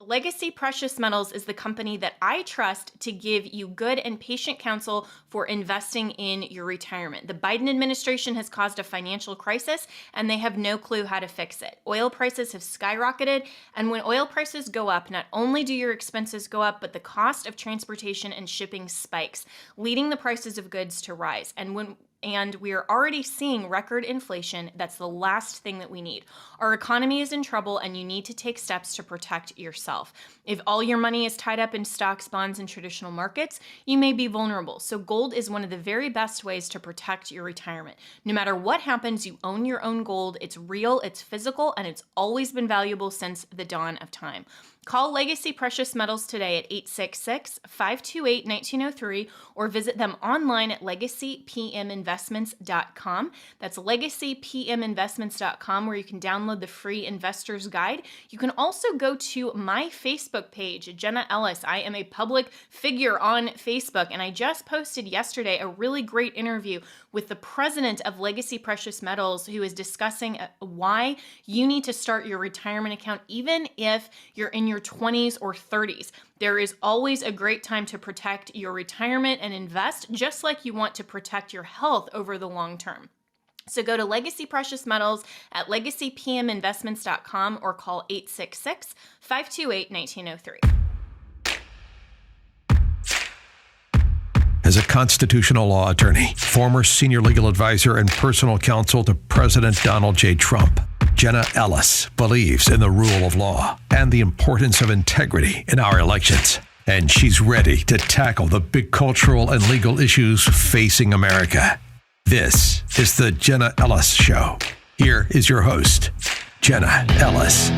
Legacy Precious Metals is the company that I trust to give you good and patient counsel for investing in your retirement. The Biden administration has caused a financial crisis, and they have no clue how to fix it. Oil prices have skyrocketed, and when oil prices go up, not only do your expenses go up, but the cost of transportation and shipping spikes, leading the prices of goods to rise. And we are already seeing record inflation. That's the last thing that we need. Our economy is in trouble, and you need to take steps to protect yourself. If all your money is tied up in stocks, bonds, and traditional markets, you may be vulnerable. So gold is one of the very best ways to protect your retirement. No matter what happens, you own your own gold. It's real, it's physical, and it's always been valuable since the dawn of time. Call Legacy Precious Metals today at 866-528-1903 or visit them online at legacypminvestments.com. That's legacypminvestments.com, where you can download the free investor's guide. You can also go to my Facebook page, Jenna Ellis. I am a public figure on Facebook, and I just posted yesterday a really great interview with the president of Legacy Precious Metals, who is discussing why you need to start your retirement account even if you're in your 20s or 30s. There is always a great time to protect your retirement and invest, just like you want to protect your health over the long term. So go to Legacy Precious Metals at legacypminvestments.com or call 866-528-1903. As a constitutional law attorney, former senior legal advisor, and personal counsel to President Donald J. Trump, Jenna Ellis believes in the rule of law and the importance of integrity in our elections. And she's ready to tackle the big cultural and legal issues facing America. This is the Jenna Ellis Show. Here is your host, Jenna Ellis.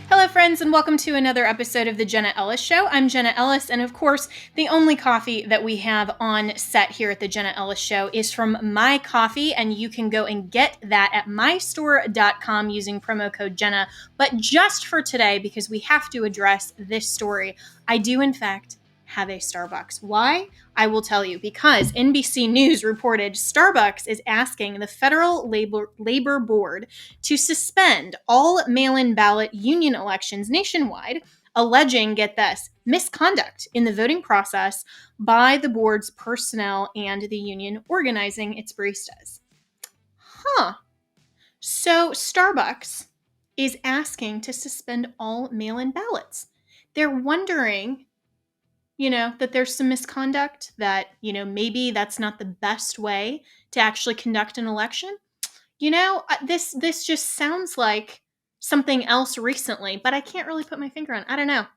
Hello, friends, and welcome to another episode of the Jenna Ellis Show. I'm Jenna Ellis, and of course, the only coffee that we have on set here at the Jenna Ellis Show is from My Coffee, and you can go and get that at mystore.com using promo code Jenna. But just for today, because we have to address this story, I do, in fact, have a Starbucks. Why? I will tell you. Because NBC News reported Starbucks is asking the Federal Labor Board to suspend all mail-in ballot union elections nationwide, alleging, get this, misconduct in the voting process by the board's personnel and the union organizing its baristas. So Starbucks is asking to suspend all mail-in ballots. They're wondering, that there's some misconduct, that, maybe that's not the best way to actually conduct an election. This just sounds like something else recently, but I can't really put my finger on it. I don't know.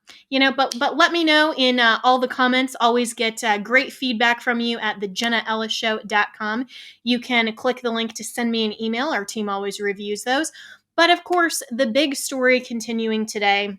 But let me know in all the comments. Always get great feedback from you at thejennaellisshow.com. You can click the link to send me an email. Our team always reviews those. But of course, the big story continuing today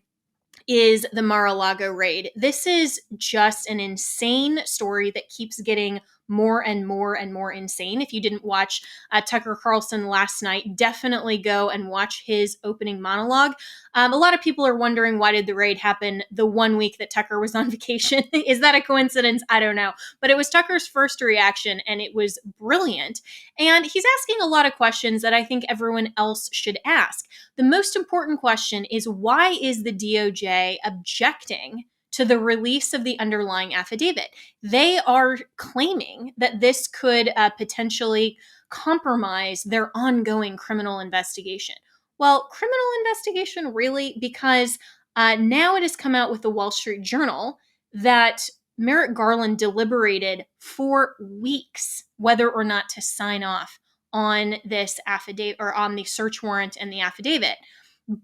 is the Mar-a-Lago raid. This is just an insane story that keeps getting more and more and more insane. If you didn't watch Tucker Carlson last night, definitely go and watch his opening monologue. A lot of people are wondering, why did the raid happen the 1 week that Tucker was on vacation? Is that a coincidence? I don't know. But it was Tucker's first reaction, and it was brilliant. And he's asking a lot of questions that I think everyone else should ask. The most important question is, why is the DOJ objecting to the release of the underlying affidavit? They are claiming that this could potentially compromise their ongoing criminal investigation. Well, criminal investigation, really? Because now it has come out with the Wall Street Journal that Merrick Garland deliberated for weeks whether or not to sign off on this affidavit, or on the search warrant and the affidavit.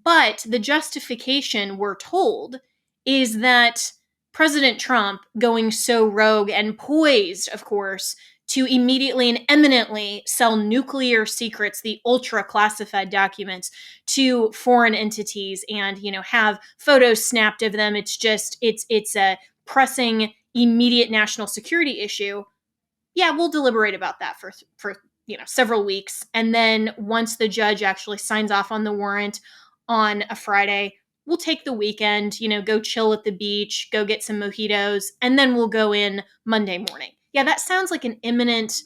But the justification, we're told, is that President Trump, going so rogue and poised, of course, to immediately and eminently sell nuclear secrets, the ultra classified documents, to foreign entities, and have photos snapped of them. It's a pressing, immediate national security issue. Yeah, we'll deliberate about that for several weeks, and then once the judge actually signs off on the warrant on a Friday, we'll take the weekend, go chill at the beach, go get some mojitos, and then we'll go in Monday morning. Yeah, that sounds like an imminent,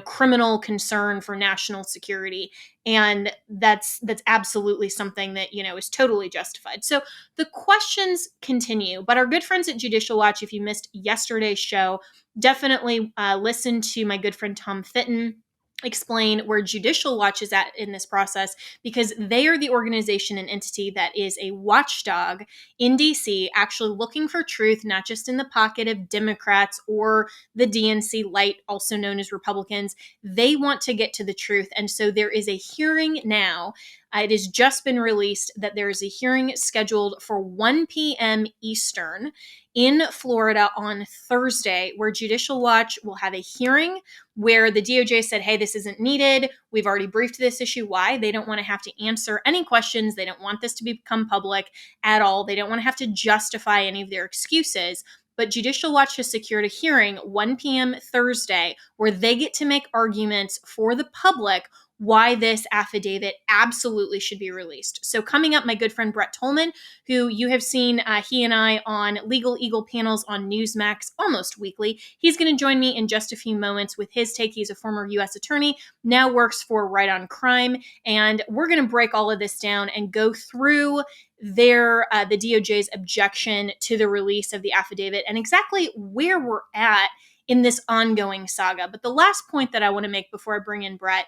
criminal concern for national security. And that's absolutely something that, is totally justified. So the questions continue, but our good friends at Judicial Watch, if you missed yesterday's show, definitely listen to my good friend Tom Fitton explain where Judicial Watch is at in this process, because they are the organization and entity that is a watchdog in DC, actually looking for truth, not just in the pocket of Democrats or the DNC light, also known as Republicans. They want to get to the truth. And so there is a hearing now. It has just been released that there is a hearing scheduled for 1 p.m. Eastern in Florida on Thursday, where Judicial Watch will have a hearing where the DOJ said, hey, this isn't needed. We've already briefed this issue. Why? They don't want to have to answer any questions. They don't want this to become public at all. They don't want to have to justify any of their excuses. But Judicial Watch has secured a hearing 1 p.m. Thursday where they get to make arguments for the public why this affidavit absolutely should be released. So coming up, my good friend Brett Tolman, who you have seen, he and I on Legal Eagle panels on Newsmax almost weekly. He's going to join me in just a few moments with his take. He's a former U.S. attorney, now works for Right on Crime, and we're going to break all of this down and go through the DOJ's objection to the release of the affidavit and exactly where we're at in this ongoing saga. But the last point that I want to make before I bring in Brett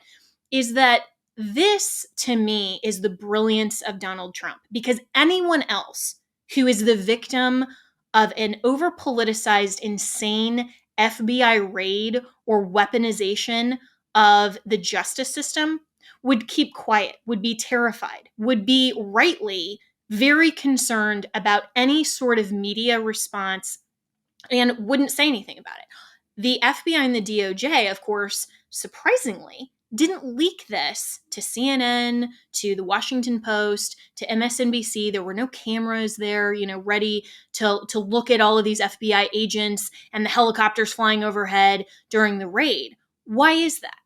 is that this, to me, is the brilliance of Donald Trump, because anyone else who is the victim of an over-politicized, insane FBI raid or weaponization of the justice system would keep quiet, would be terrified, would be rightly very concerned about any sort of media response and wouldn't say anything about it. The FBI and the DOJ, of course, surprisingly, didn't leak this to CNN, to the Washington Post, to MSNBC. There were no cameras there, ready to look at all of these FBI agents and the helicopters flying overhead during the raid. Why is that?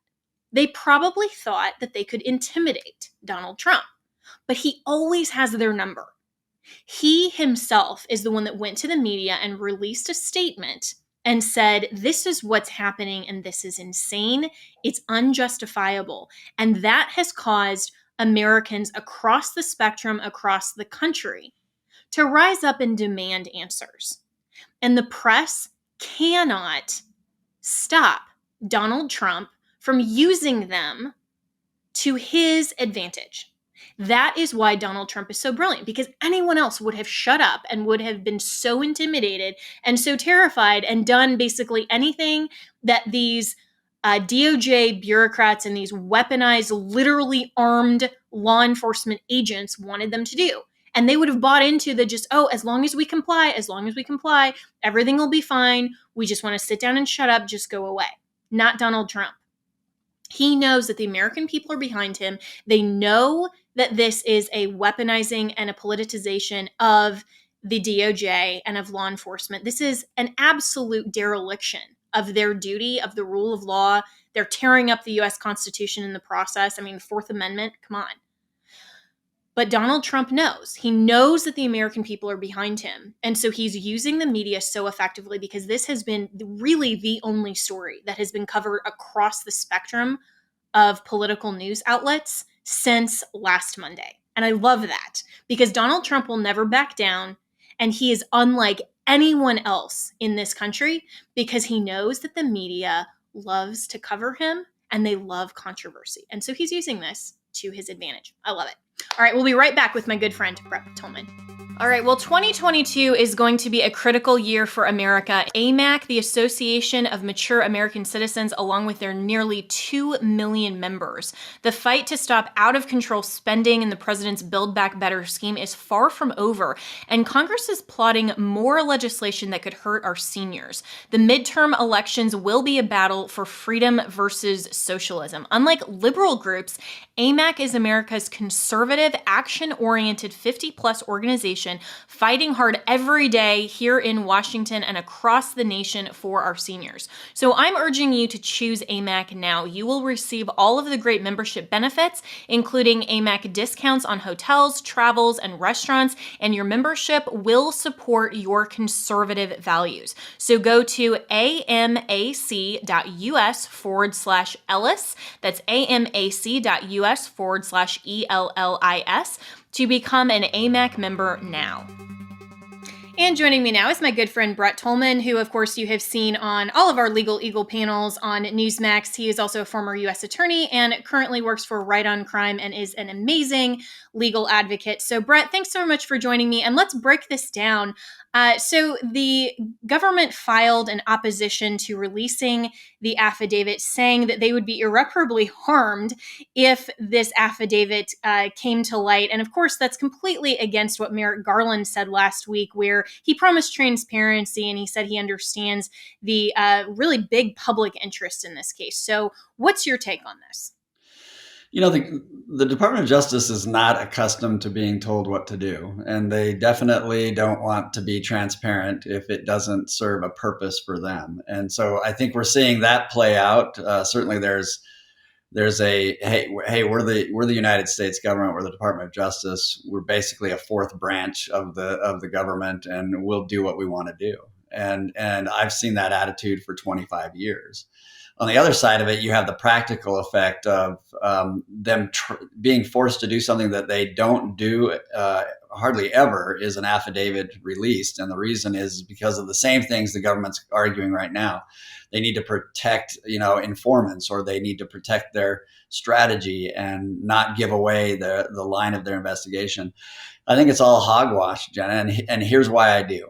They probably thought that they could intimidate Donald Trump, but he always has their number. He himself is the one that went to the media and released a statement and said, this is what's happening and this is insane. It's unjustifiable. And that has caused Americans across the spectrum, across the country, to rise up and demand answers. And the press cannot stop Donald Trump from using them to his advantage. That is why Donald Trump is so brilliant, because anyone else would have shut up and would have been so intimidated and so terrified and done basically anything that these DOJ bureaucrats and these weaponized, literally armed law enforcement agents wanted them to do. And they would have bought into the as long as we comply, everything will be fine. We just want to sit down and shut up, just go away. Not Donald Trump. He knows that the American people are behind him. They know that this is a weaponizing and a politicization of the DOJ and of law enforcement. This is an absolute dereliction of their duty, of the rule of law. They're tearing up the U.S. Constitution in the process. I mean, Fourth Amendment, come on. But Donald Trump knows. He knows that the American people are behind him. And so he's using the media so effectively, because this has been really the only story that has been covered across the spectrum of political news outlets since last Monday. And I love that, because Donald Trump will never back down. And he is unlike anyone else in this country, because he knows that the media loves to cover him and they love controversy. And so he's using this to his advantage. I love it. All right, we'll be right back with my good friend, Brett Tolman. All right, well, 2022 is going to be a critical year for America. AMAC, the Association of Mature American Citizens, along with their nearly 2 million members. The fight to stop out-of-control spending in the president's Build Back Better scheme is far from over, and Congress is plotting more legislation that could hurt our seniors. The midterm elections will be a battle for freedom versus socialism. Unlike liberal groups, AMAC is America's conservative, action-oriented 50-plus organization Foundation, fighting hard every day here in Washington and across the nation for our seniors. So I'm urging you to choose AMAC now. You will receive all of the great membership benefits, including AMAC discounts on hotels, travels, and restaurants, and your membership will support your conservative values. So go to amac.us/Ellis. That's amac.us/ELLIS to become an AMAC member now. And joining me now is my good friend Brett Tolman, who, of course, you have seen on all of our Legal Eagle panels on Newsmax. He is also a former U.S. attorney and currently works for Right on Crime and is an amazing legal advocate. So, Brett, thanks so much for joining me. And let's break this down. So the government filed an opposition to releasing the affidavit, saying that they would be irreparably harmed if this affidavit came to light. And of course, that's completely against what Merrick Garland said last week, where he promised transparency and he said he understands the really big public interest in this case. So what's your take on this? The Department of Justice is not accustomed to being told what to do, and they definitely don't want to be transparent if it doesn't serve a purpose for them. And so I think we're seeing that play out. Certainly, there's a hey, we're the United States government, we're the Department of Justice, we're basically a fourth branch of the government, and we'll do what we want to do. And I've seen that attitude for 25 years. On the other side of it, you have the practical effect of them being forced to do something that they don't do hardly ever, is an affidavit released. And the reason is because of the same things the government's arguing right now. They need to protect, informants, or they need to protect their strategy and not give away the line of their investigation. I think it's all hogwash, Jenna, and here's why I do.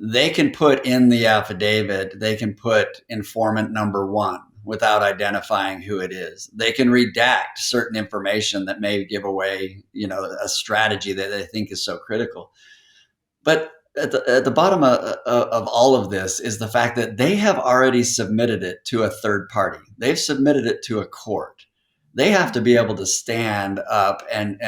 They can put in the affidavit, they can put informant number one without identifying who it is. They can redact certain information that may give away, a strategy that they think is so critical. But at the bottom of all of this is the fact that they have already submitted it to a third party. They've submitted it to a court. They have to be able to stand up and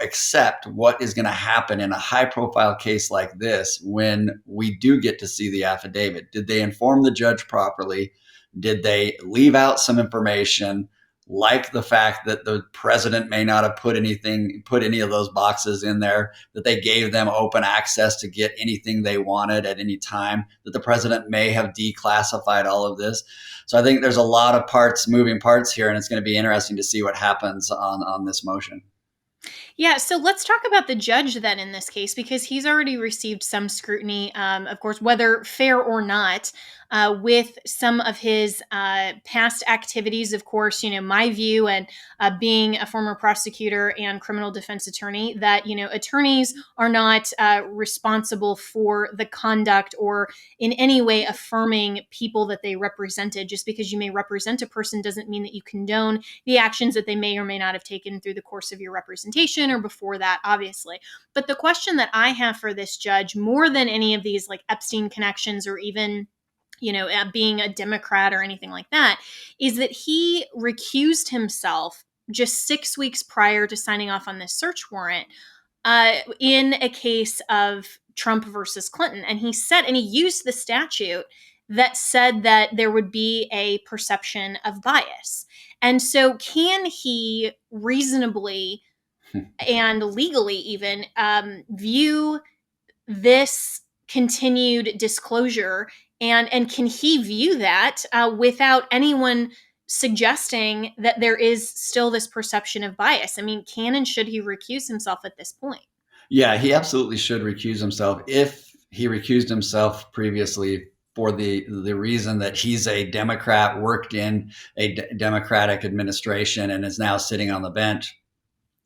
accept what is going to happen in a high profile case like this when we do get to see the affidavit. Did they inform the judge properly? Did they leave out some information, like the fact that the president may not have put any of those boxes in there, that they gave them open access to get anything they wanted at any time, that the president may have declassified all of this? So I think there's a lot of moving parts here, and it's going to be interesting to see what happens on this motion. Yeah, so let's talk about the judge then in this case, because he's already received some scrutiny, of course, whether fair or not, with some of his past activities. Of course, my view, and being a former prosecutor and criminal defense attorney, that, attorneys are not responsible for the conduct or in any way affirming people that they represented. Just because you may represent a person doesn't mean that you condone the actions that they may or may not have taken through the course of your representation or before that, obviously. But the question that I have for this judge, more than any of these like Epstein connections or even being a Democrat or anything like that, is that he recused himself just 6 weeks prior to signing off on this search warrant in a case of Trump versus Clinton. And he used the statute that said that there would be a perception of bias. And so can he reasonably and legally even view this continued disclosure, and can he view that without anyone suggesting that there is still this perception of bias? I mean, can and should he recuse himself at this point? Yeah, he absolutely should recuse himself. If he recused himself previously for the reason that he's a Democrat, worked in a Democratic administration, and is now sitting on the bench,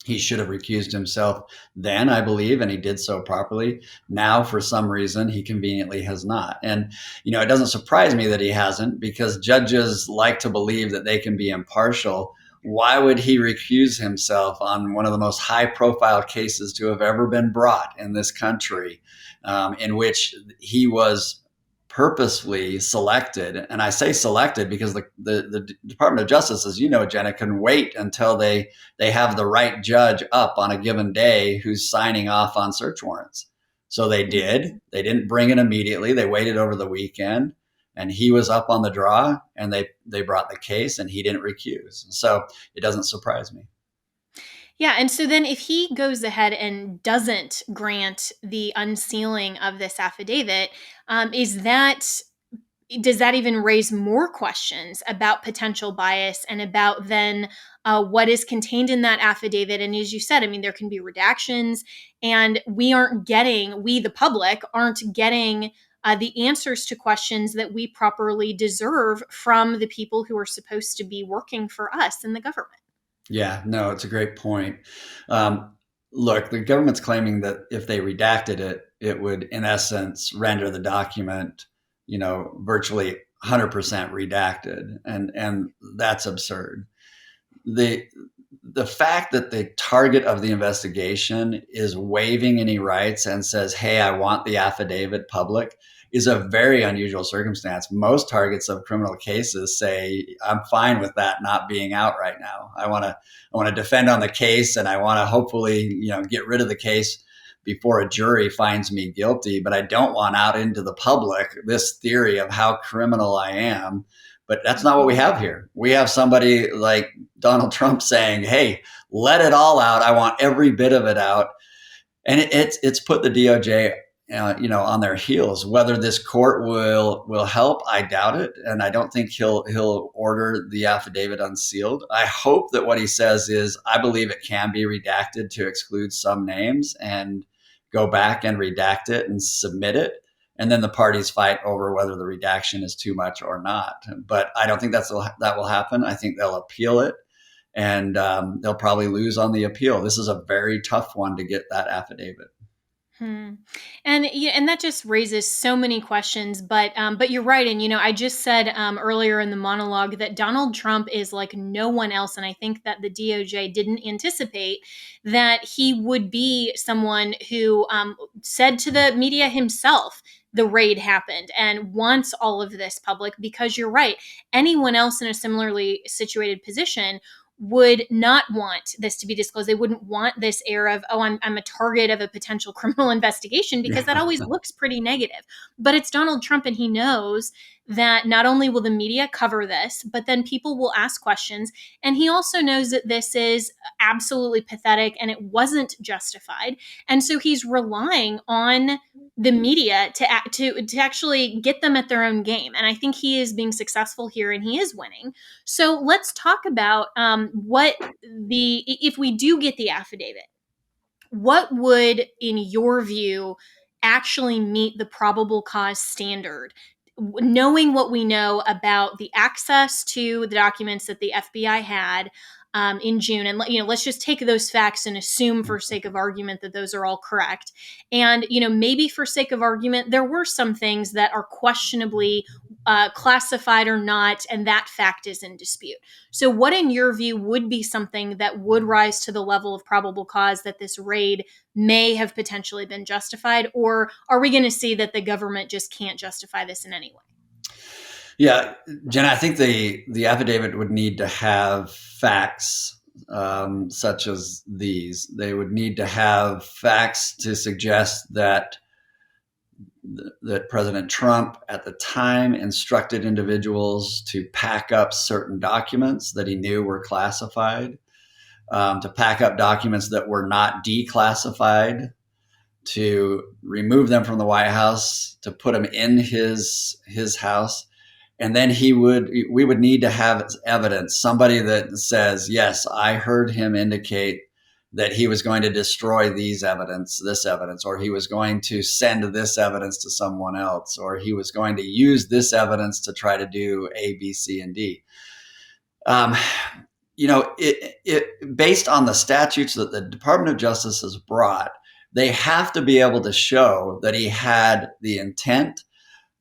he should have recused himself then, I believe, and he did so properly. Now, for some reason, he conveniently has not. And, it doesn't surprise me that he hasn't, because judges like to believe that they can be impartial. Why would he recuse himself on one of the most high-profile cases to have ever been brought in this country, in which he was purposefully selected. And I say selected because the Department of Justice, as you know, Jenna, can wait until they have the right judge up on a given day who's signing off on search warrants. So they did. They didn't bring it immediately. They waited over the weekend, and he was up on the draw, and they brought the case, and he didn't recuse. So it doesn't surprise me. Yeah, and so then if he goes ahead and doesn't grant the unsealing of this affidavit, is that does that even raise more questions about potential bias and about then what is contained in that affidavit? And as you said, I mean, there can be redactions, and we, the public, aren't getting the answers to questions that we properly deserve from the people who are supposed to be working for us in the government. Yeah, no, it's a great point. Look, the government's claiming that if they redacted it, it would, in essence, render the document, virtually 100% redacted, and that's absurd. The fact that the target of the investigation is waiving any rights and says, "Hey, I want the affidavit public," is a very unusual circumstance. Most targets of criminal cases say, "I'm fine with that not being out right now. I want to defend on the case, and I want to hopefully, get rid of the case before a jury finds me guilty, but I don't want out into the public this theory of how criminal I am." But that's not what we have here. We have somebody like Donald Trump saying, "Hey, let it all out. I want every bit of it out." And it's put the DOJ, on their heels. Whether this court will help, I doubt it, and I don't think he'll order the affidavit unsealed. I hope that what he says is, "I believe it can be redacted to exclude some names," and go back and redact it and submit it. And then the parties fight over whether the redaction is too much or not. But I don't think that will happen. I think they'll appeal it, and they'll probably lose on the appeal. This is a very tough one to get that affidavit. And that just raises so many questions. But you're right. And I just said earlier in the monologue that Donald Trump is like no one else, and I think that the DOJ didn't anticipate that he would be someone who said to the media himself the raid happened and wants all of this public, because you're right. Anyone else in a similarly situated position would not want this to be disclosed. They wouldn't want this air of, "Oh, I'm a target of a potential criminal investigation," because that always looks pretty negative. But it's Donald Trump, and he knows that not only will the media cover this, but then people will ask questions. And he also knows that this is absolutely pathetic and it wasn't justified. And so he's relying on the media to actually get them at their own game. And I think he is being successful here, and he is winning. So let's talk about if we do get the affidavit, what would, in your view, actually meet the probable cause standard? Knowing what we know about the access to the documents that the FBI had in June, and let's just take those facts and assume, for sake of argument, that those are all correct. And maybe for sake of argument, there were some things that are questionably classified or not, and that fact is in dispute. So, what, in your view, would be something that would rise to the level of probable cause that this raid may have potentially been justified? Or are we going to see that the government just can't justify this in any way? Yeah, Jen, I think the affidavit would need to have facts such as these. They would need to have facts to suggest that President Trump at the time instructed individuals to pack up certain documents that he knew were classified, to pack up documents that were not declassified, to remove them from the White House, to put them in his house. And then we would need to have evidence, somebody that says, "Yes, I heard him indicate that he was going to destroy this evidence, or he was going to send this evidence to someone else, or he was going to use this evidence to try to do A, B, C, and D." Based on the statutes that the Department of Justice has brought, they have to be able to show that he had the intent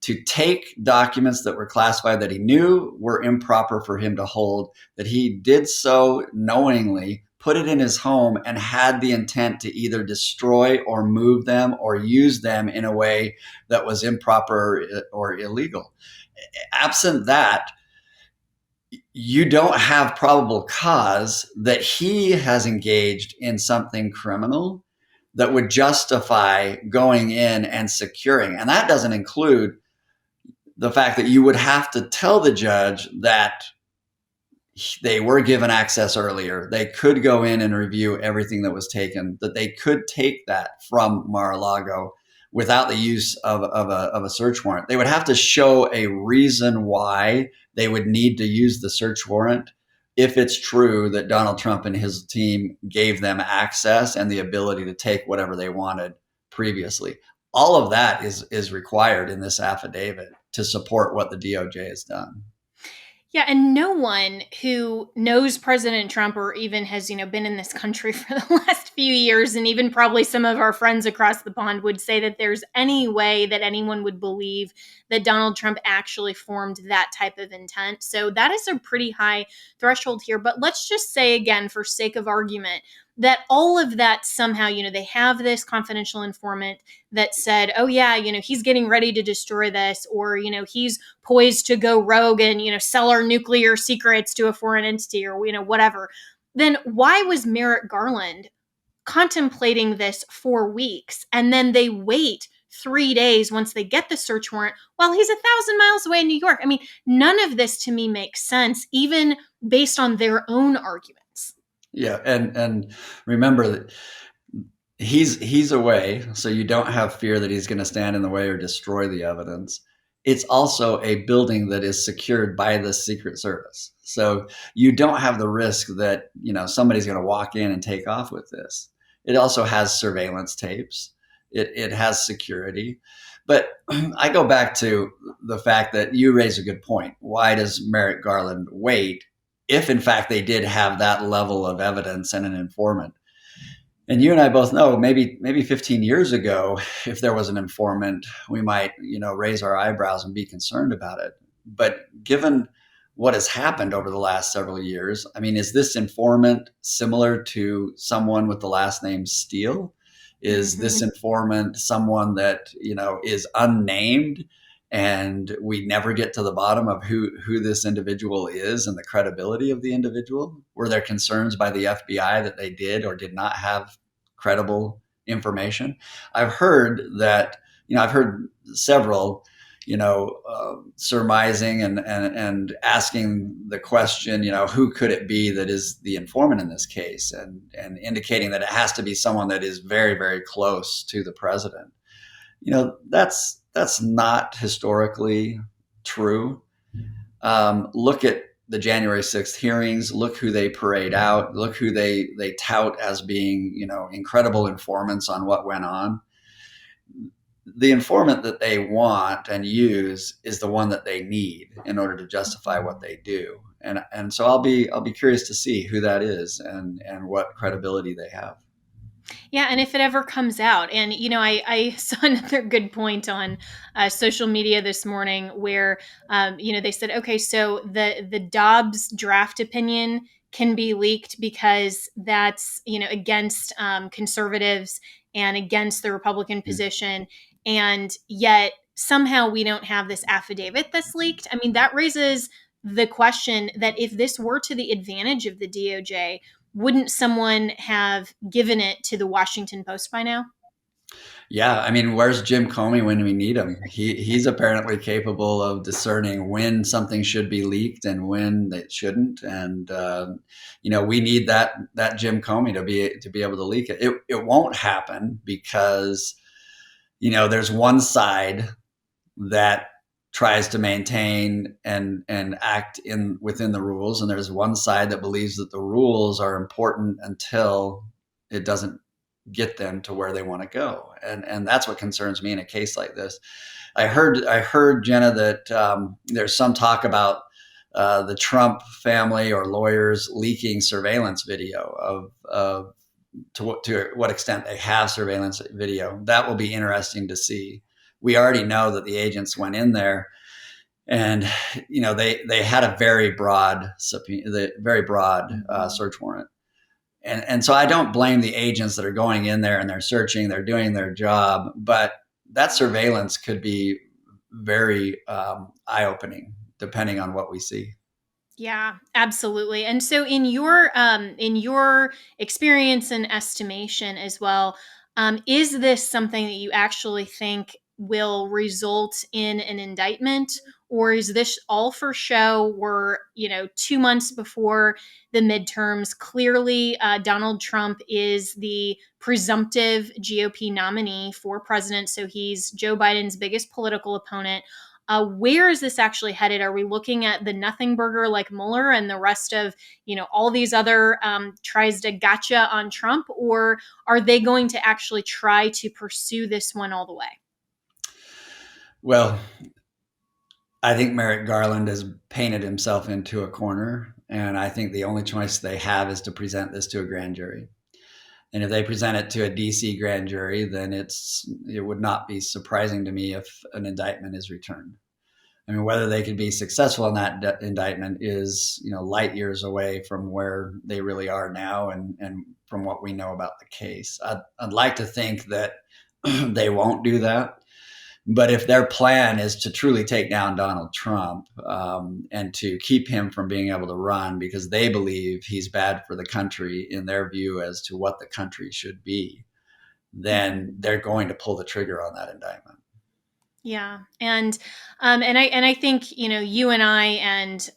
to take documents that were classified that he knew were improper for him to hold, that he did so knowingly, put it in his home, and had the intent to either destroy or move them or use them in a way that was improper or illegal. Absent that, you don't have probable cause that he has engaged in something criminal that would justify going in and securing. And that doesn't include the fact that you would have to tell the judge that they were given access earlier. They could go in and review everything that was taken, that they could take that from Mar-a-Lago without the use of a search warrant. They would have to show a reason why they would need to use the search warrant if it's true that Donald Trump and his team gave them access and the ability to take whatever they wanted previously. All of that is required in this affidavit to support what the DOJ has done. Yeah, and no one who knows President Trump or even has, been in this country for the last few years, and even probably some of our friends across the pond, would say that there's any way that anyone would believe that Donald Trump actually formed that type of intent. So that is a pretty high threshold here. But let's just say again, for sake of argument, that all of that somehow, they have this confidential informant that said, oh yeah, he's getting ready to destroy this, or, he's poised to go rogue and, sell our nuclear secrets to a foreign entity, or, whatever. Then why was Merrick Garland contemplating this for weeks, and then they wait 3 days once they get the search warrant while he's 1,000 miles away in New York? I mean, none of this to me makes sense, even based on their own arguments. Yeah, and remember that he's away, so you don't have fear that he's going to stand in the way or destroy the evidence. It's also a building that is secured by the Secret Service, so you don't have the risk that somebody's going to walk in and take off with this. It also has surveillance tapes. It has security. But I go back to the fact that you raise a good point. Why does Merrick Garland wait if in fact they did have that level of evidence and an informant? And you and I both know maybe 15 years ago, if there was an informant, we might, raise our eyebrows and be concerned about it. But given what has happened over the last several years, I mean, is this informant similar to someone with the last name Steele? Is this informant someone that, is unnamed, and we never get to the bottom of who this individual is and the credibility of the individual? Were there concerns by the FBI that they did or did not have credible information? I've heard that, I've heard several, surmising and asking the question, who could it be that is the informant in this case, and indicating that it has to be someone that is very, very close to the president. That's not historically true. Look at the January 6th hearings. Look who they parade out. Look who they tout as being, incredible informants on what went on. The informant that they want and use is the one that they need in order to justify what they do. And so I'll be curious to see who that is and what credibility they have. Yeah, and if it ever comes out, and I saw another good point on social media this morning where they said, okay, so the Dobbs draft opinion can be leaked because that's against conservatives and against the Republican position, and yet somehow we don't have this affidavit that's leaked. I mean, that raises the question that if this were to the advantage of the DOJ, wouldn't someone have given it to the Washington Post by now? Yeah, I mean, where's Jim Comey when we need him? He's apparently capable of discerning when something should be leaked and when it shouldn't. And we need that Jim Comey to be able to leak it. It won't happen because there's one side that tries to maintain and act within the rules, and there's one side that believes that the rules are important until it doesn't get them to where they want to go, and that's what concerns me in a case like this. I heard Jenna that there's some talk about the Trump family or lawyers leaking surveillance video of to what extent they have surveillance video. That will be interesting to see. We already know that the agents went in there and, they had a very broad search warrant. and so I don't blame the agents that are going in there and they're searching, they're doing their job, but that surveillance could be very eye-opening depending on what we see. Yeah, absolutely. And so in your experience and estimation as well, is this something that you actually think will result in an indictment, or is this all for show? We're 2 months before the midterms. Clearly, Donald Trump is the presumptive GOP nominee for president, so he's Joe Biden's biggest political opponent. Where is this actually headed? Are we looking at the nothing burger like Mueller and the rest of, all these other tries to gotcha on Trump, or are they going to actually try to pursue this one all the way? Well, I think Merrick Garland has painted himself into a corner, and I think the only choice they have is to present this to a grand jury. And if they present it to a DC grand jury, then it would not be surprising to me if an indictment is returned. I mean, whether they could be successful in that indictment is, light years away from where they really are now, and from what we know about the case. I'd like to think that they won't do that. But if their plan is to truly take down Donald Trump, and to keep him from being able to run because they believe he's bad for the country in their view as to what the country should be, then they're going to pull the trigger on that indictment. Yeah, and I think you and I and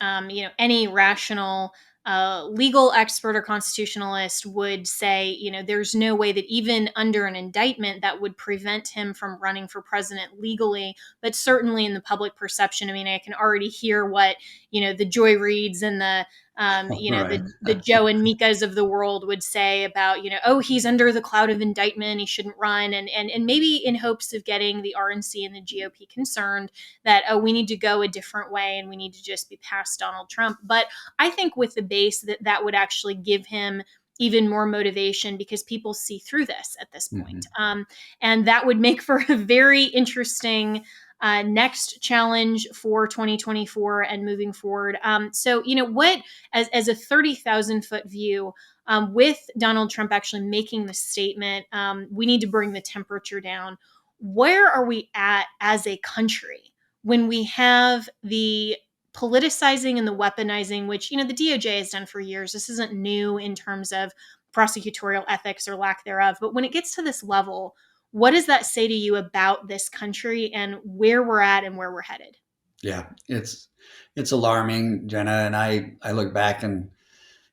any rational legal expert or constitutionalist would say there's no way that even under an indictment that would prevent him from running for president legally, but certainly in the public perception. I mean, I can already hear what the Joy Reids and the Right. the Joe and Mikas of the world would say about, oh, he's under the cloud of indictment, he shouldn't run, and maybe in hopes of getting the RNC and the GOP concerned that, oh, we need to go a different way and we need to just be past Donald Trump. But I think with the base that would actually give him even more motivation because people see through this at this point. Mm-hmm. And that would make for a very interesting next challenge for 2024 and moving forward. So, what, as a 30,000 foot view, with Donald Trump actually making the statement, we need to bring the temperature down. Where are we at as a country when we have the politicizing and the weaponizing, which, the DOJ has done for years? This isn't new in terms of prosecutorial ethics or lack thereof. But when it gets to this level, what does that say to you about this country and where we're at and where we're headed? Yeah, it's alarming, Jenna. And I look back and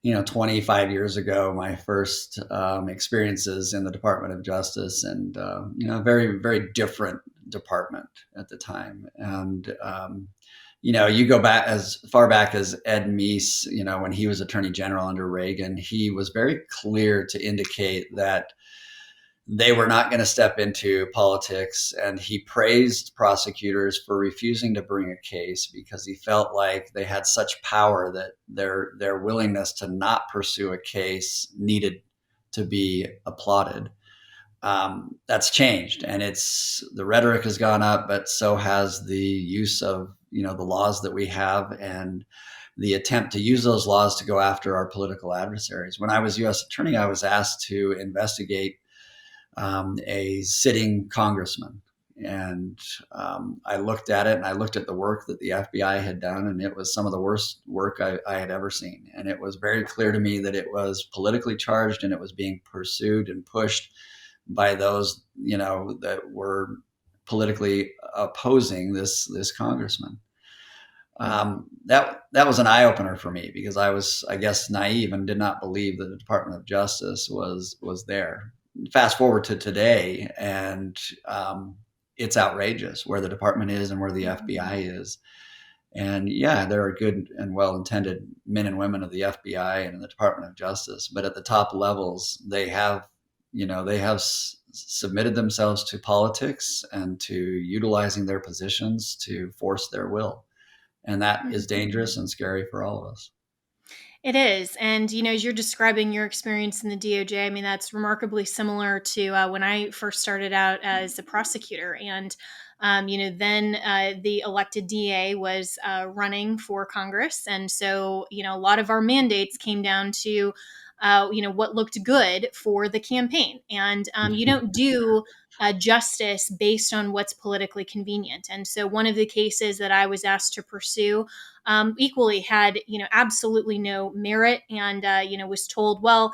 25 years ago, my first experiences in the Department of Justice, and a very very different department at the time. And you go back as far back as Ed Meese, when he was Attorney General under Reagan, he was very clear to indicate that they were not going to step into politics. And he praised prosecutors for refusing to bring a case because he felt like they had such power that their willingness to not pursue a case needed to be applauded. That's changed, and the rhetoric has gone up, but so has the use of the laws that we have, and the attempt to use those laws to go after our political adversaries. When I was U.S. Attorney, I was asked to investigate a sitting congressman. And I looked at it, and I looked at the work that the FBI had done, and it was some of the worst work I had ever seen. And it was very clear to me that it was politically charged, and it was being pursued and pushed by those, that were politically opposing this congressman. That was an eye opener for me because I was, I guess, naive and did not believe that the Department of Justice was there. Fast forward to today, and it's outrageous where the department is and where the FBI is. And yeah, there are good and well-intended men and women of the FBI and in the Department of Justice, but at the top levels, they have submitted themselves to politics and to utilizing their positions to force their will, and that is dangerous and scary for all of us. It is. And, as you're describing your experience in the DOJ, I mean, that's remarkably similar to when I first started out as a prosecutor. And, then the elected DA was running for Congress. And so, a lot of our mandates came down to what looked good for the campaign. And you don't do justice based on what's politically convenient. And so one of the cases that I was asked to pursue equally had, absolutely no merit, and, was told, well,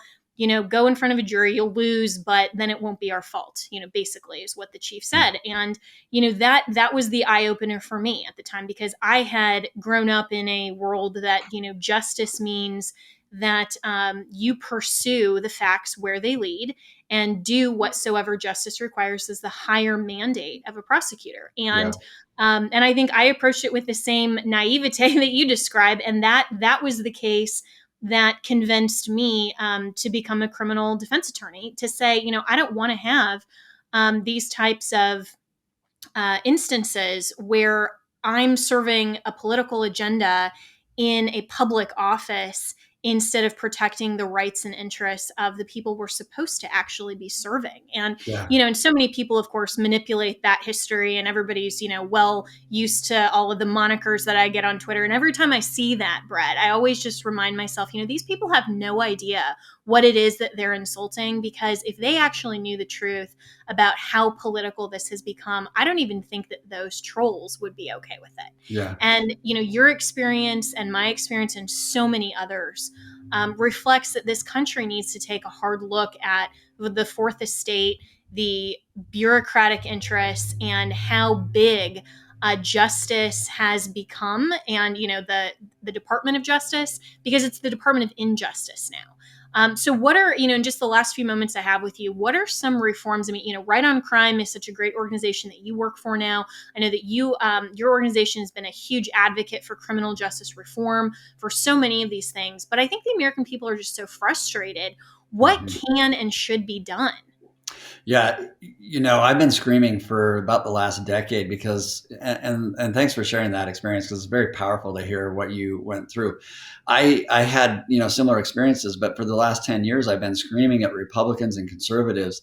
go in front of a jury, you'll lose, but then it won't be our fault, basically is what the chief said. And, that was the eye opener for me at the time, because I had grown up in a world that, justice means that you pursue the facts where they lead and do whatsoever justice requires as the higher mandate of a prosecutor. Yeah. And I think I approached it with the same naivete that you describe, and that was the case that convinced me to become a criminal defense attorney, to say, I don't want to have these types of instances where I'm serving a political agenda in a public office instead of protecting the rights and interests of the people we're supposed to actually be serving. And, Yeah. and so many people, of course, manipulate that history, and everybody's, well used to all of the monikers that I get on Twitter. And every time I see that, Brett, I always just remind myself, these people have no idea what it is that they're insulting, because if they actually knew the truth about how political this has become, I don't even think that those trolls would be okay with it. Yeah. And, your experience and my experience and so many others reflects that this country needs to take a hard look at the fourth estate, the bureaucratic interests, and how big justice has become, and the Department of Justice, because it's the Department of Injustice now. So what are, in just the last few moments I have with you, what are some reforms? I mean, Right on Crime is such a great organization that you work for now. I know that your organization has been a huge advocate for criminal justice reform for so many of these things. But I think the American people are just so frustrated. What can and should be done? Yeah, I've been screaming for about the last decade because, and thanks for sharing that experience, because it's very powerful to hear what you went through. I had, similar experiences, but for the last 10 years, I've been screaming at Republicans and conservatives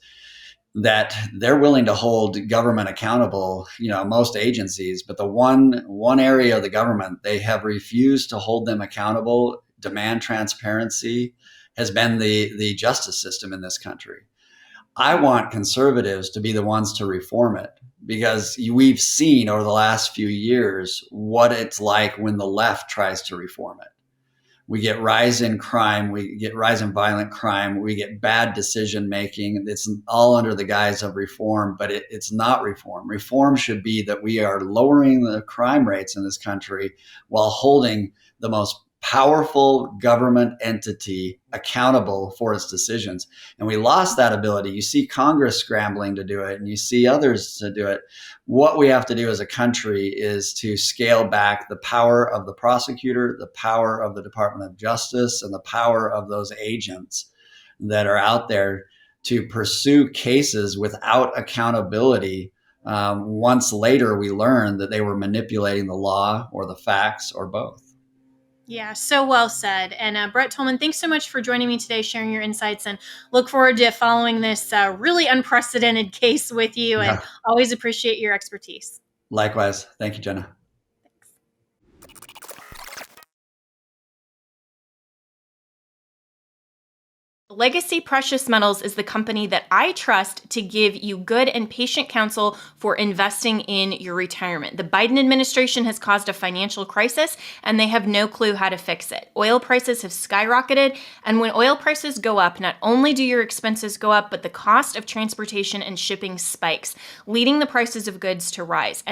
that they're willing to hold government accountable, most agencies, but the one area of the government they have refused to hold them accountable, demand transparency, has been the justice system in this country. I want conservatives to be the ones to reform it, because we've seen over the last few years what it's like when the left tries to reform it. We get rise in crime, we get rise in violent crime, we get bad decision making. It's all under the guise of reform, but it's not reform. Reform should be that we are lowering the crime rates in this country while holding the most powerful government entity accountable for its decisions. And we lost that ability. You see Congress scrambling to do it, and you see others to do it. What we have to do as a country is to scale back the power of the prosecutor, the power of the Department of Justice, and the power of those agents that are out there to pursue cases without accountability. Once later, we learn that they were manipulating the law or the facts or both. Yeah, so well said. And Brett Tolman, thanks so much for joining me today, sharing your insights, and look forward to following this really unprecedented case with you, and Yeah. always appreciate your expertise. Likewise. Thank you, Jenna. Legacy Precious Metals is the company that I trust to give you good and patient counsel for investing in your retirement. The Biden administration has caused a financial crisis, and they have no clue how to fix it. Oil prices have skyrocketed, and when oil prices go up, not only do your expenses go up, but the cost of transportation and shipping spikes, leading the prices of goods to rise.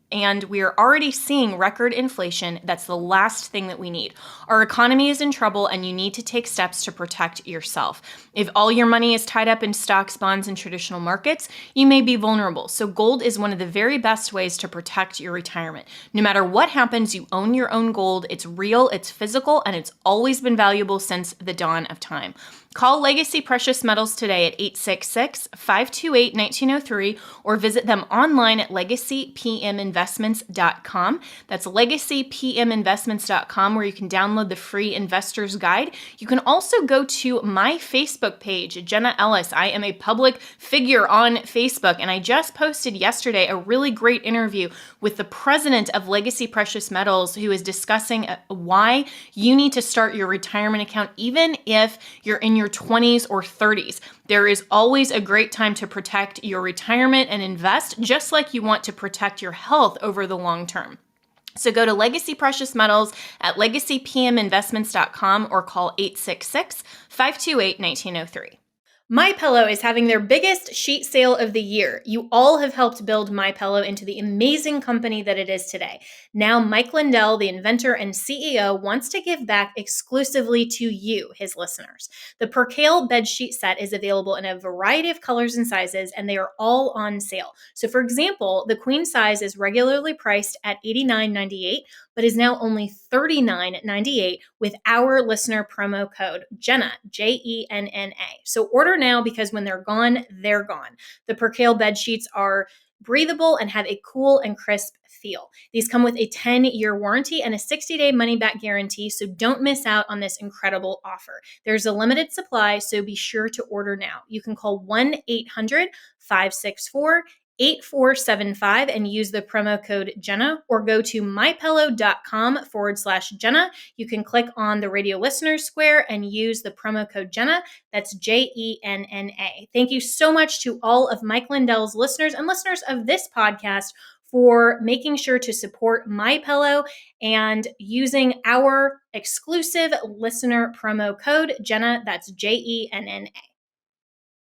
And we are already seeing record inflation. That's the last thing that we need. Our economy is in trouble, and you need to take steps to protect yourself. If all your money is tied up in stocks, bonds, and traditional markets, you may be vulnerable. So gold is one of the very best ways to protect your retirement. No matter what happens, you own your own gold. It's real, it's physical, and it's always been valuable since the dawn of time. Call Legacy Precious Metals today at 866-528-1903 or visit them online at legacypminvestments.com. That's legacypminvestments.com, where you can download the free investor's guide. You can also go to my Facebook page, Jenna Ellis. I am a public figure on Facebook, and I just posted yesterday a really great interview with the president of Legacy Precious Metals, who is discussing why you need to start your retirement account even if you're in your 20s or 30s. There is always a great time to protect your retirement and invest, just like you want to protect your health over the long term. So go to Legacy Precious Metals at legacypminvestments.com or call 866-528-1903. MyPillow is having their biggest sheet sale of the year. You all have helped build MyPillow into the amazing company that it is today. Now, Mike Lindell, the inventor and CEO, wants to give back exclusively to you, his listeners. The Percale bed sheet set is available in a variety of colors and sizes, and they are all on sale. So, for example, the queen size is regularly priced at $89.98, but is now only $39.98 with our listener promo code Jenna, Jenna. So order now, because when they're gone, they're gone. The Percale bed sheets are breathable and have a cool and crisp feel. These come with a 10-year warranty and a 60-day money-back guarantee, so don't miss out on this incredible offer. There's a limited supply, so be sure to order now. You can call 1-800-564-8475 and use the promo code Jenna, or go to mypillow.com/Jenna. You can click on the radio listeners square and use the promo code Jenna. That's Jenna. Thank you so much to all of Mike Lindell's listeners and listeners of this podcast for making sure to support MyPillow and using our exclusive listener promo code Jenna. That's Jenna.